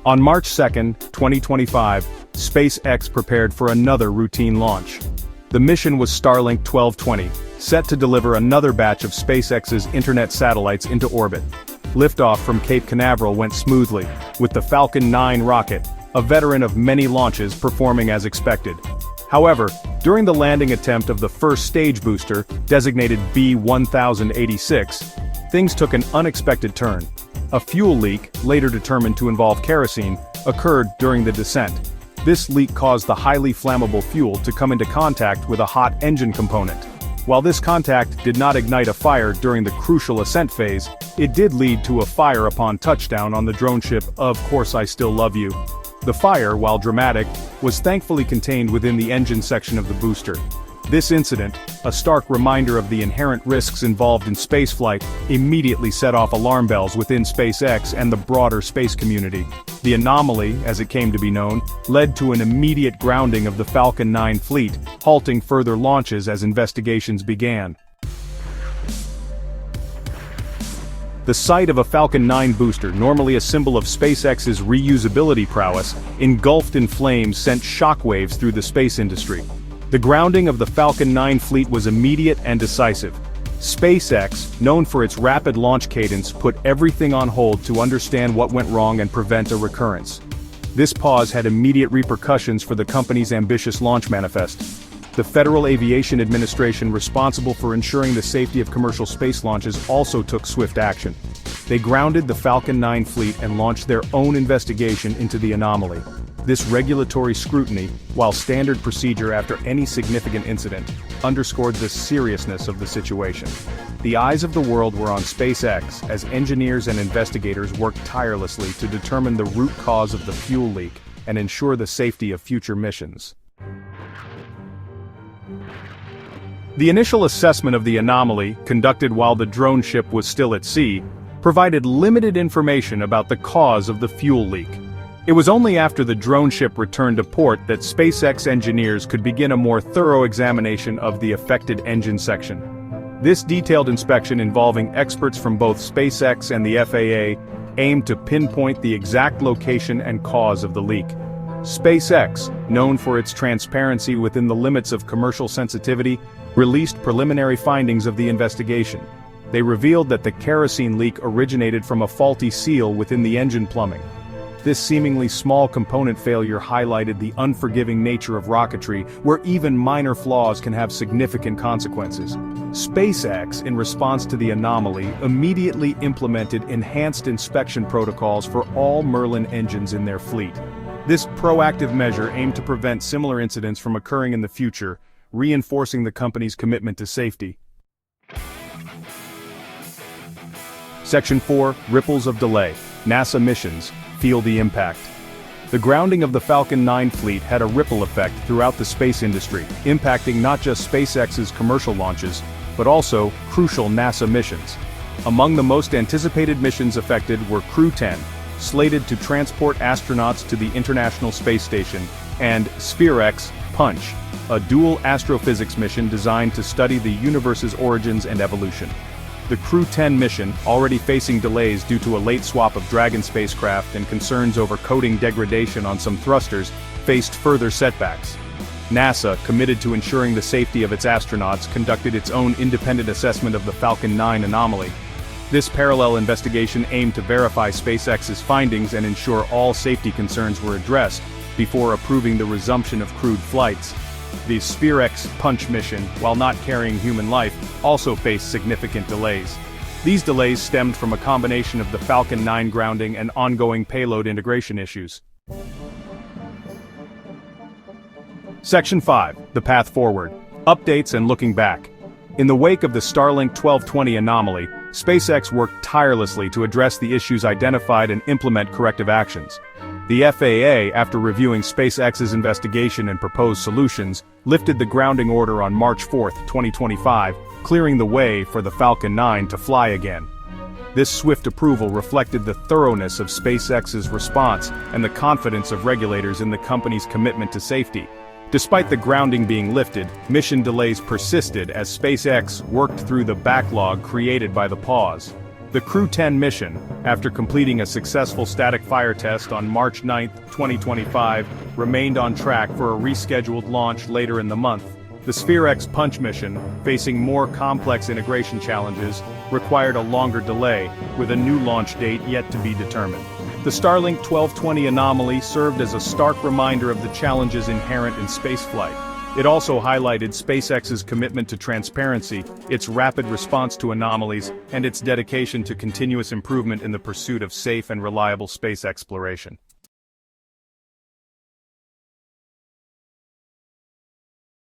On March 2, 2025, SpaceX prepared for another routine launch. The mission was Starlink 1220, set to deliver another batch of SpaceX's internet satellites into orbit. Liftoff from Cape Canaveral went smoothly, with the Falcon 9 rocket, a veteran of many launches, performing as expected. However, during the landing attempt of the first stage booster, designated B-1086, things took an unexpected turn. A fuel leak, later determined to involve kerosene, occurred during the descent. This leak caused the highly flammable fuel to come into contact with a hot engine component. While this contact did not ignite a fire during the crucial ascent phase, it did lead to a fire upon touchdown on the drone ship Of Course I Still Love You. The fire, while dramatic, was thankfully contained within the engine section of the booster. This incident, a stark reminder of the inherent risks involved in spaceflight, immediately set off alarm bells within SpaceX and the broader space community. The anomaly, as it came to be known, led to an immediate grounding of the Falcon 9 fleet, halting further launches as investigations began. The sight of a Falcon 9 booster, normally a symbol of SpaceX's reusability prowess, engulfed in flames sent shockwaves through the space industry. The grounding of the Falcon 9 fleet was immediate and decisive. SpaceX, known for its rapid launch cadence, put everything on hold to understand what went wrong and prevent a recurrence. This pause had immediate repercussions for the company's ambitious launch manifest. The Federal Aviation Administration, responsible for ensuring the safety of commercial space launches, also took swift action. They grounded the Falcon 9 fleet and launched their own investigation into the anomaly. This regulatory scrutiny, while standard procedure after any significant incident, underscored the seriousness of the situation. The eyes of the world were on SpaceX as engineers and investigators worked tirelessly to determine the root cause of the fuel leak and ensure the safety of future missions. The initial assessment of the anomaly, conducted while the drone ship was still at sea, provided limited information about the cause of the fuel leak. It was only after the drone ship returned to port that SpaceX engineers could begin a more thorough examination of the affected engine section. This detailed inspection, involving experts from both SpaceX and the FAA, aimed to pinpoint the exact location and cause of the leak. SpaceX, known for its transparency within the limits of commercial sensitivity, released preliminary findings of the investigation. They revealed that the kerosene leak originated from a faulty seal within the engine plumbing. This seemingly small component failure highlighted the unforgiving nature of rocketry, where even minor flaws can have significant consequences. SpaceX, in response to the anomaly, immediately implemented enhanced inspection protocols for all Merlin engines in their fleet. This proactive measure aimed to prevent similar incidents from occurring in the future, reinforcing the company's commitment to safety. Section 4, Ripples of Delay. NASA missions. Feel the impact. The grounding of the Falcon 9 fleet had a ripple effect throughout the space industry, impacting not just SpaceX's commercial launches, but also crucial NASA missions. Among the most anticipated missions affected were Crew 10, slated to transport astronauts to the International Space Station, and SpaceX Punch, a dual astrophysics mission designed to study the universe's origins and evolution. The Crew 10 mission, already facing delays due to a late swap of Dragon spacecraft and concerns over coating degradation on some thrusters, faced further setbacks. NASA, committed to ensuring the safety of its astronauts, conducted its own independent assessment of the Falcon 9 anomaly. This parallel investigation aimed to verify SpaceX's findings and ensure all safety concerns were addressed before approving the resumption of crewed flights. The SpaceX Punch mission, while not carrying human life, also faced significant delays. These delays stemmed from a combination of the Falcon 9 grounding and ongoing payload integration issues. Section 5, The Path Forward. Updates and looking back. In the wake of the Starlink 1220 anomaly, SpaceX worked tirelessly to address the issues identified and implement corrective actions. The FAA, after reviewing SpaceX's investigation and proposed solutions, lifted the grounding order on March 4, 2025, clearing the way for the Falcon 9 to fly again. This swift approval reflected the thoroughness of SpaceX's response and the confidence of regulators in the company's commitment to safety. Despite the grounding being lifted, mission delays persisted as SpaceX worked through the backlog created by the pause. The Crew 10 mission, after completing a successful static fire test on March 9, 2025, remained on track for a rescheduled launch later in the month. The SpaceX Punch mission, facing more complex integration challenges, required a longer delay, with a new launch date yet to be determined. The Starlink 1220 Anomaly served as a stark reminder of the challenges inherent in spaceflight. It also highlighted SpaceX's commitment to transparency, its rapid response to anomalies, and its dedication to continuous improvement in the pursuit of safe and reliable space exploration.